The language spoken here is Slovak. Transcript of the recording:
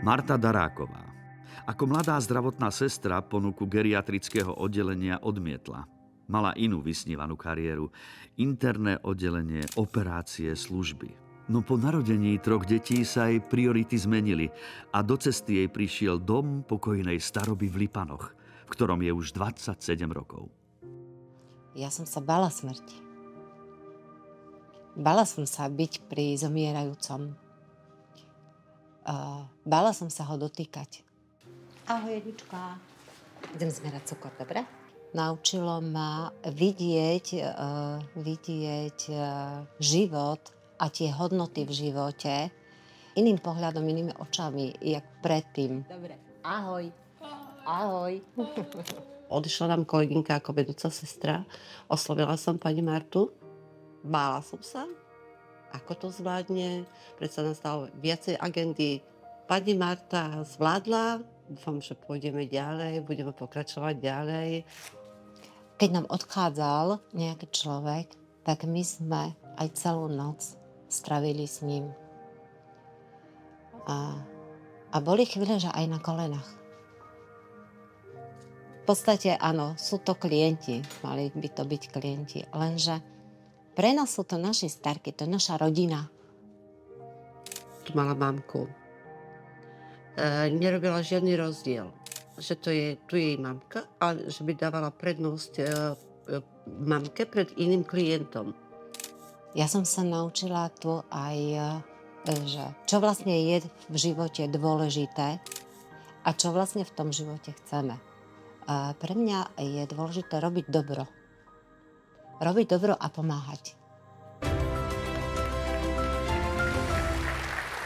Marta Daráková. Ako mladá zdravotná sestra ponuku geriatrického oddelenia odmietla. Mala inú vysnívanú kariéru. Interné oddelenie, operácie, služby. No po narodení 3 detí sa jej priority zmenili a do cesty jej prišiel dom pokojnej staroby v Lipanoch, v ktorom je už 27 rokov. Ja som sa bála smrti. Bála som sa byť pri zomierajúcom. Bála som sa ho dotýkať. Ahoj, Edička. Idem zmerať cukor, dobre? Naučilo ma vidieť život a tie hodnoty v živote iným pohľadom, inými očami, jak predtým. Dobre. Ahoj. Ahoj. Odišla nám kolegynka ako vedúca sestra. Oslovila som pani Martu. Bála som sa, ako to zvládne. Predsa nastalo viacej agendy. Pani Marta zvládla. Dúfam, že pôjdeme ďalej, budeme pokračovať ďalej. Keď nám odchádzal nejaký človek, tak my sme aj celú noc stravili s ním. A boli chvíle, že aj na kolenách. V podstate áno, sú to klienti, mali by to byť klienti, lenže pre nás sú to naši starky, to je naša rodina. Tu mala mamku. Nerobila žiadny rozdiel, že to je tu jej mamka, ale že by dávala prednosť mamke pred iným klientom. Ja som sa naučila tu aj, že čo vlastne je v živote dôležité a čo vlastne v tom živote chceme. Pre mňa je dôležité robiť dobro. Robiť dobro a pomáhať.